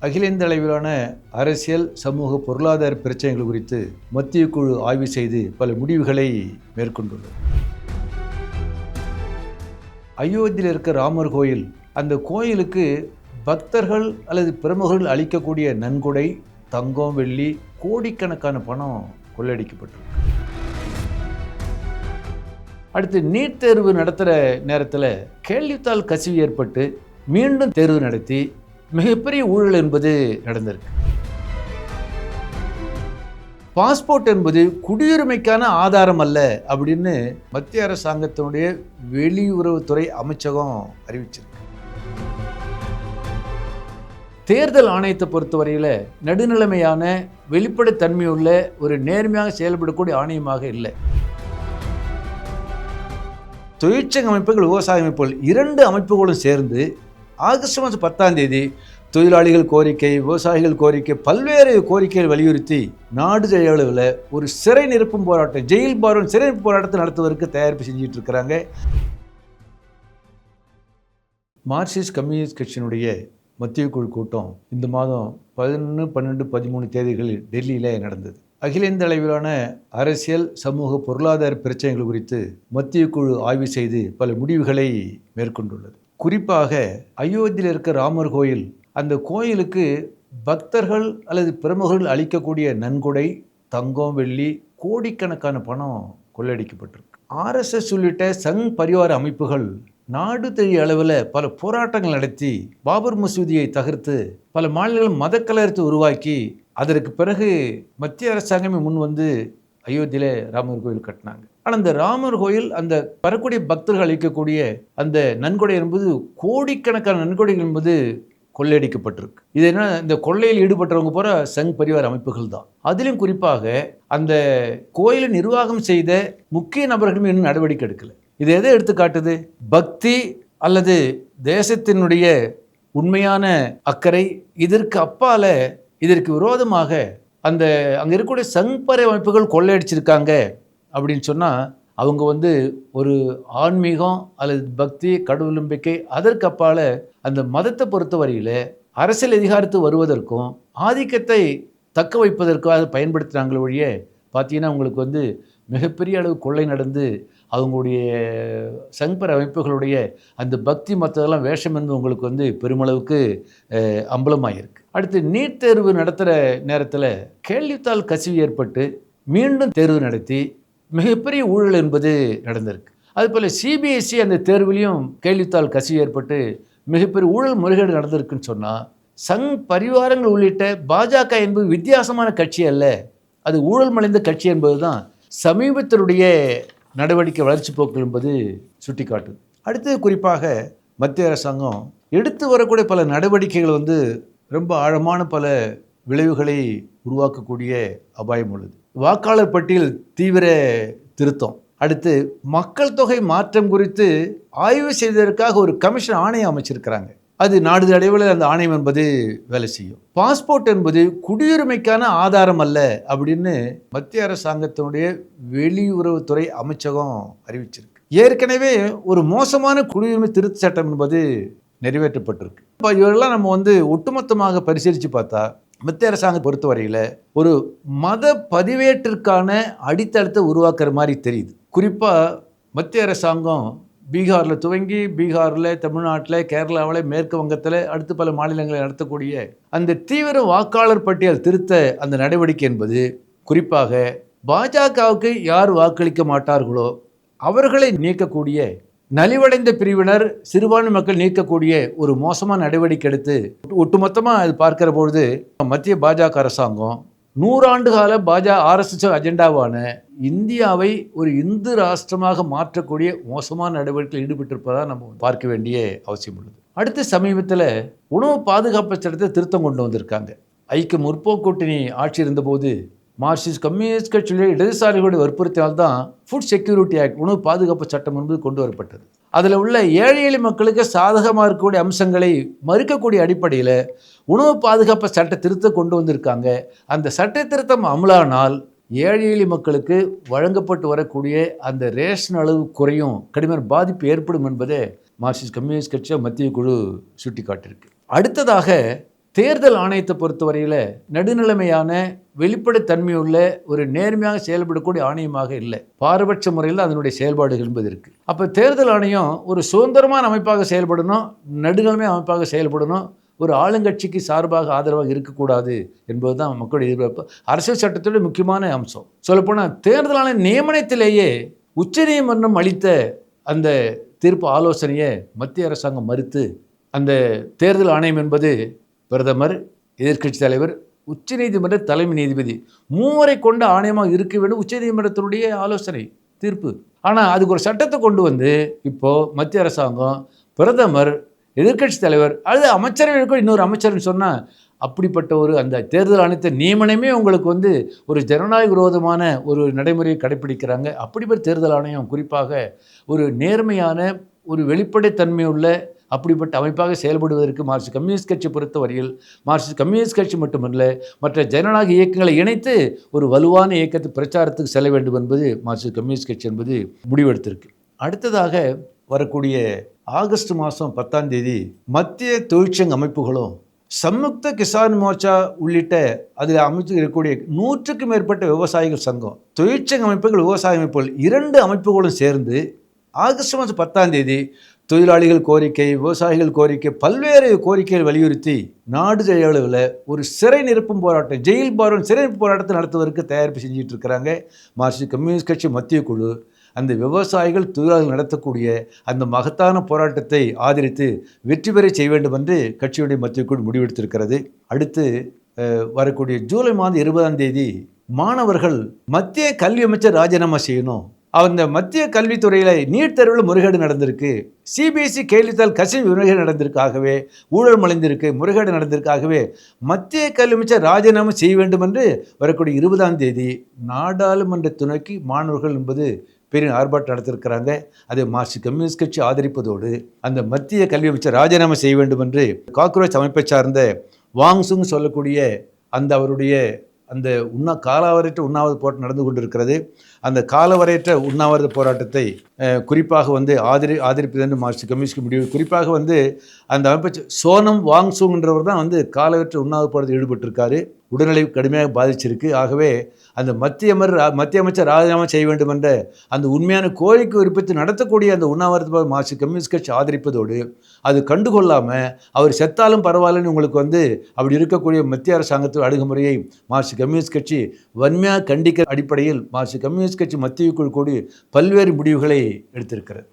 அகில இந்திய அளவிலான அரசியல், சமூக, பொருளாதார பிரச்சனைகள் குறித்து மத்திய குழு ஆய்வு செய்து பல முடிவுகளை மேற்கொண்டுள்ளது. அயோத்தியில் இருக்க ராமர் கோயில், அந்த கோயிலுக்கு பக்தர்கள் அல்லது பிரமுகர்கள் அளிக்கக்கூடிய நன்கொடை, தங்கம், வெள்ளி, கோடிக்கணக்கான பணம் கொள்ளையடிக்கப்பட்டிருக்கு. அடுத்து நீட் தேர்வு நடத்துகிற நேரத்தில் கேள்வித்தாள் கசிவு ஏற்பட்டு மீண்டும் தேர்வு நடத்தி மிகப்பெரிய ஊழல் என்பது நடந்திருக்கு. பாஸ்போர்ட் என்பது குடியுரிமைக்கான ஆதாரம் அல்ல அப்படின்னு மத்திய அரசாங்கத்தினுடைய வெளியுறவுத்துறை அமைச்சகம் அறிவிச்சிருக்கு. தேர்தல் ஆணையத்தை பொறுத்தவரையில் நடுநிலைமையான வெளிப்படைத்தன்மையுள்ள ஒரு நேர்மையாக செயல்படக்கூடிய ஆணையமாக இல்லை. தொழிற்சங்க அமைப்புகள், விவசாய அமைப்புகள், இரண்டு அமைப்புகளும் சேர்ந்து ஆகஸ்ட் மாதம் 10 தொழிலாளிகள் கோரிக்கை, விவசாயிகள் கோரிக்கை, பல்வேறு கோரிக்கைகள் வலியுறுத்தி நாடு அளவில் ஒரு சிறை நிரப்பும் போராட்டம், ஜெயில் பாரோன் சிறை நிரப்பு போராட்டத்தை நடத்துவதற்கு தயாரிப்பு செஞ்சுட்டு இருக்கிறாங்க. மார்க்சிஸ்ட் கம்யூனிஸ்ட் கட்சியினுடைய மத்திய குழு கூட்டம் இந்த மாதம் 11, 12, 13 தேதிகளில் டெல்லியில் நடந்தது. அகில இந்திய அளவிலான அரசியல், சமூக, பொருளாதார பிரச்சனைகள் குறித்து மத்திய குழு ஆய்வு செய்து பல முடிவுகளை மேற்கொண்டுள்ளது. குறிப்பாக அயோத்தியில் இருக்க ராமர் கோயில், அந்த கோயிலுக்கு பக்தர்கள் அல்லது பிரமுகர்கள் அளிக்கக்கூடிய நன்கொடை, தங்கம், வெள்ளி, கோடிக்கணக்கான பணம் கொள்ளையடிக்கப்பட்டிருக்கு. RSS உள்ளிட்ட சங் பரிவார அமைப்புகள் நாடு தழுவிய அளவில் பல போராட்டங்கள் நடத்தி பாபர் மசூதியை தகர்த்து பல மாநிலங்கள் மதக்கலரத்தை உருவாக்கி அதற்கு பிறகு மத்திய அரசாங்கமே முன் வந்து அயோத்தியில் ராமர் கோயில் கட்டினாங்க. ஆனால் அந்த ராமர் கோயில், அந்த வரக்கூடிய பக்தர்கள் அளிக்கக்கூடிய அந்த நன்கொடை என்பது கோடிக்கணக்கான நன்கொடைகள் என்பது கொள்ளையடிக்கப்பட்டிருக்கு. இது என்ன, இந்த கொள்ளையில் ஈடுபட்டவங்க போற சங் பரிவார அமைப்புகள் தான். அதிலும் குறிப்பாக அந்த கோயிலை நிர்வாகம் செய்த முக்கிய நபர்களும் இன்னும் நடவடிக்கை எடுக்கல. இது எதை எடுத்து காட்டுது? பக்தி அல்லது தேசத்தினுடைய உண்மையான அக்கறை, இதற்கு அப்பால இதற்கு விரோதமாக அந்த அங்கே இருக்கக்கூடிய சங் பரிவார அமைப்புகள் கொள்ளையடிச்சிருக்காங்க அப்படின்னு சொன்னால் அவங்க வந்து ஒரு ஆன்மீகம் அல்லது பக்தி, கடவுள் நம்பிக்கை, அதற்கு அப்பால் அந்த மதத்தை பொறுத்தவரையில் அரசியல் அதிகாரத்து வருவதற்கும் ஆதிக்கத்தை தக்க வைப்பதற்கும் அதை பயன்படுத்துகிறாங்களே ஒழிய பார்த்தீங்கன்னா உங்களுக்கு வந்து மிகப்பெரிய அளவு கொள்ளை நடந்து அவங்களுடைய சங்பர அமைப்புகளுடைய அந்த பக்தி மற்றதெல்லாம் வேஷம் என்பது உங்களுக்கு வந்து பெருமளவுக்கு அம்பலமாயிருக்கு. அடுத்து நீட் தேர்வு நடத்துகிற நேரத்தில் கேள்வித்தாள் கசிவு ஏற்பட்டு மீண்டும் தேர்வு நடத்தி மிகப்பெரிய ஊழல் என்பது நடந்திருக்கு. அதுபோல் CBSE அந்த தேர்விலையும் கேள்வித்தாள் கசிவு ஏற்பட்டு மிகப்பெரிய ஊழல் முறைகேடு நடந்திருக்குன்னு சொன்னால் சங் பரிவாரங்கள் உள்ளிட்ட பாஜக என்பது வித்தியாசமான கட்சி அல்ல, அது ஊழல் மலைந்த கட்சி என்பது தான் சமீபத்தினுடைய நடவடிக்கை வளர்ச்சி போக்கு என்பது சுட்டிக்காட்டுது. அடுத்து குறிப்பாக மத்திய அரசாங்கம் எடுத்து வரக்கூடிய பல நடவடிக்கைகள் வந்து ரொம்ப ஆழமான பல விளைவுகளை உருவாக்கக்கூடிய அபாயம் உள்ளது. வாக்காளர் பட்டியல் தீவிர திருத்தம், அடுத்து மக்கள் தொகை மாற்றம் குறித்து ஆய்வு செய்வதற்காக ஒரு கமிஷன் ஆணையம் அமைச்சிருக்கிறாங்க. அது நாடு அளவில் அந்த ஆணையம் என்பது வேலை செய்யும். பாஸ்போர்ட் என்பது குடியுரிமைக்கான ஆதாரம் அல்ல அப்படின்னு மத்திய அரசாங்கத்தினுடைய வெளியுறவுத்துறை அமைச்சகம் அறிவிச்சிருக்கு. ஏற்கனவே ஒரு மோசமான குடியுரிமை திருத்த சட்டம் என்பது நிறைவேற்றப்பட்டிருக்கு. இப்போ இவரெல்லாம் நம்ம வந்து ஒட்டுமொத்தமாக பரிசீலித்து பார்த்தா மத்திய அரசாங்கம் பொறுத்தவரையில் ஒரு மத பதிவேற்றிற்கான அடித்தளத்தை உருவாக்குற மாதிரி தெரியுது. குறிப்பாக மத்திய அரசாங்கம் பீகாரில் துவங்கி பீகாரில், தமிழ்நாட்டில், கேரளாவில், மேற்கு வங்கத்தில், அடுத்து பல மாநிலங்களை நடத்தக்கூடிய அந்த தீவிர வாக்காளர் பட்டியல் திருத்த அந்த நடவடிக்கை என்பது குறிப்பாக பாஜகவுக்கு யார் வாக்களிக்க மாட்டார்களோ அவர்களை நீக்கக்கூடிய, நலிவடைந்த பிரிவினர், சிறுபான்மை மக்கள் நீக்கக்கூடிய ஒரு மோசமான நடவடிக்கை எடுத்து ஒட்டுமொத்தமாக அது பார்க்கிற பொழுது மத்திய பாஜக அரசாங்கம் 100 ஆண்டு கால RSS அஜெண்டாவான இந்தியாவை ஒரு இந்து ராஷ்டிரமாக மாற்றக்கூடிய மோசமான நடவடிக்கையில் ஈடுபட்டிருப்பதாக நம்ம பார்க்க வேண்டிய அவசியம் உள்ளது. அடுத்த சமீபத்தில் உணவு பாதுகாப்பு சட்டத்தை திருத்தம் கொண்டு வந்திருக்காங்க. ஐக்கிய முற்போக்கு கூட்டணி ஆட்சி இருந்தபோது மார்க்சிஸ்ட் கம்யூனிஸ்ட் கட்சியுடைய இடதுசாரிகளுடைய வற்புறுத்தினால்தான் ஃபுட் செக்யூரிட்டி ஆக்ட், உணவு பாதுகாப்பு சட்டம் என்பது கொண்டு வரப்பட்டது. அதில் உள்ள ஏழை எளிய மக்களுக்கு சாதகமாக இருக்கக்கூடிய அம்சங்களை மறுக்கக்கூடிய அடிப்படையில் உணவு பாதுகாப்பு சட்ட திருத்தம் கொண்டு வந்திருக்காங்க. அந்த சட்ட திருத்தம் அமலானால் ஏழை எளிய மக்களுக்கு வழங்கப்பட்டு வரக்கூடிய அந்த ரேஷன் அளவு குறையும், கடுமையான பாதிப்பு ஏற்படும் என்பதை மார்க்சிஸ்ட் கம்யூனிஸ்ட் கட்சியை மத்திய குழு சுட்டி காட்டியிருக்கு. அடுத்ததாக தேர்தல் ஆணையத்தை பொறுத்தவரையில் நடுநிலைமையான வெளிப்படைத்தன்மையுள்ள ஒரு நேர்மையாக செயல்படக்கூடிய ஆணையமாக இல்லை. பாரபட்ச முறையில் அதனுடைய செயல்பாடுகள் என்பது இருக்குது. அப்போ தேர்தல் ஆணையம் ஒரு சுதந்திரமான அமைப்பாக செயல்படணும், நடுநிலைமை அமைப்பாக செயல்படணும், ஒரு ஆளுங்கட்சிக்கு சார்பாக ஆதரவாக இருக்கக்கூடாது என்பது தான் மக்களுடைய எதிர்பார்ப்பு. அரசியல் சட்டத்தோட முக்கியமான அம்சம். சொல்லப்போனால் தேர்தல் ஆணைய நியமனத்திலேயே உச்சநீதிமன்றம் அளித்த அந்த தீர்ப்பு ஆலோசனையை மத்திய அரசாங்கம் மறுத்து, அந்த தேர்தல் ஆணையம் என்பது பிரதமர், எதிர்க்கட்சி தலைவர், உச்சநீதிமன்ற தலைமை நீதிபதி மூவரை கொண்ட ஆணையமாக இருக்க வேண்டும் உச்சநீதிமன்றத்தினுடைய ஆலோசனை தீர்ப்பு. ஆனால் அதுக்கு ஒரு சட்டத்தை கொண்டு வந்து இப்போது மத்திய அரசாங்கம் பிரதமர், எதிர்க்கட்சி தலைவர் அல்லது அமைச்சரவை இன்னொரு அமைச்சர்னு சொன்னால், அப்படிப்பட்ட ஒரு அந்த தேர்தல் ஆணையத்தை நியமனமே உங்களுக்கு வந்து ஒரு ஜனநாயக விரோதமான ஒரு நடைமுறையை கடைப்பிடிக்கிறாங்க. அப்படிப்பட்ட தேர்தல் ஆணையம் குறிப்பாக ஒரு நேர்மையான ஒரு வெளிப்படைத்தன்மையுள்ள அப்படிப்பட்ட அமைப்பாக செயல்படுவதற்கு மார்க்சிஸ்ட் கம்யூனிஸ்ட் கட்சி பொறுத்தவரையில் மார்க்சிஸ்ட் கம்யூனிஸ்ட் கட்சி மட்டுமல்ல மற்ற ஜனநாயக இயக்கங்களை இணைத்து ஒரு வலுவான இயக்கத்தை பிரச்சாரத்துக்கு செல்ல வேண்டும் என்பது மார்க்சிஸ்ட் கம்யூனிஸ்ட் கட்சி என்பது முடிவெடுத்திருக்கு. அடுத்ததாக வரக்கூடிய ஆகஸ்ட் மாதம் 10ஆம் தேதி மத்திய தொழிற்சங்க அமைப்புகளும் சம்யுக்த கிசான் மோர்ச்சா உள்ளிட்ட அதில் அமைச்சு இருக்கக்கூடிய 100க்கும் மேற்பட்ட விவசாயிகள் சங்கம், தொழிற்சங்க அமைப்புகள், விவசாய அமைப்புகள் 2 அமைப்புகளும் சேர்ந்து ஆகஸ்ட் மாதம் 10ஆம் தேதி தொழிலாளிகள் கோரிக்கை, விவசாயிகள் கோரிக்கை, பல்வேறு கோரிக்கைகள் வலியுறுத்தி நாடு அளவில் ஒரு சிறை நிரப்பும் போராட்டம், ஜெயில் பாரம் சிறை நிரப்பு போராட்டத்தை நடத்துவதற்கு தயாரிப்பு செஞ்சுட்டு இருக்கிறாங்க மார்க்சிஸ்ட் கம்யூனிஸ்ட் கட்சி மத்திய குழு. அந்த விவசாயிகள் தொழிலாளர்கள் நடத்தக்கூடிய அந்த மகத்தான போராட்டத்தை ஆதரித்து வெற்றி பெற செய்ய வேண்டும் என்று கட்சியுடைய மத்திய குழு முடிவெடுத்திருக்கிறது. அடுத்து வரக்கூடிய ஜூலை மாதம் 20ஆம் தேதி மாணவர்கள் மத்திய கல்வி அமைச்சர் ராஜினாமா செய்யணும், அந்த மத்திய கல்வித்துறையில் நீட் தேர்வில் முறைகேடு நடந்திருக்கு, சிபிஎஸ்இ கேள்வித்தாள் கசிவு முறைகேடு நடந்திருக்காகவே, ஊழல் மலைந்திருக்கு, முறைகேடு நடந்திருக்காகவே மத்திய கல்வி அமைச்சர் ராஜினாமா செய்ய வேண்டும் என்று வரக்கூடிய 20ஆம் தேதி நாடாளுமன்ற துணைக்கு மாணவர்கள் என்பது பெரிய ஆர்ப்பாட்டம் நடத்திருக்கிறாங்க. அதை மார்க்சிஸ்ட் கம்யூனிஸ்ட் கட்சி ஆதரிப்பதோடு அந்த மத்திய கல்வி அமைச்சர் ராஜினாமா செய்ய வேண்டும் என்று காக்ரோச் அமைப்பை சார்ந்த வாங்சுங் சொல்லக்கூடிய அந்த அவருடைய அந்த காலவரையற்ற உண்ணாவிரத போராட்டம் நடந்து கொண்டிருக்கிறது. அந்த காலவரையற்ற உண்ணாவிரத போராட்டத்தை குறிப்பாக வந்து ஆதரிப்பது என்று மார்க்சிஸ்ட் கம்யூனிஸ்ட் முடிவு. குறிப்பாக வந்து அந்த அமைப்பு சோனம் வாங்சுங்ன்றவர் தான் வந்து காலவரையற்ற உண்ணாவிரத போராட்டத்தில் ஈடுபட்டிருக்காரு. உடல்நிலை கடுமையாக பாதிச்சிருக்கு. ஆகவே அந்த மத்திய அமைச்சர் ராஜினாமா செய்ய வேண்டும் என்ற அந்த உண்மையான கோரிக்கை விருப்பத்தை நடத்தக்கூடிய அந்த உண்ணாவிரத மார்க்சிஸ்ட் கம்யூனிஸ்ட் கட்சி ஆதரிப்பதோடு அது கண்டுகொள்ளாமல் அவர் செத்தாலும் பரவாயில்லன்னு உங்களுக்கு வந்து அப்படி இருக்கக்கூடிய மத்திய அரசாங்கத்தின் அணுகுமுறையை மார்க்சிஸ்ட் கம்யூனிஸ்ட் கட்சி வன்மையாக கண்டிக்கிற அடிப்படையில் மார்க்சிஸ்ட் கம்யூனிஸ்ட் கட்சி மத்திய குழு கூடி பல்வேறு முடிவுகளை எடுத்திருக்கிறது.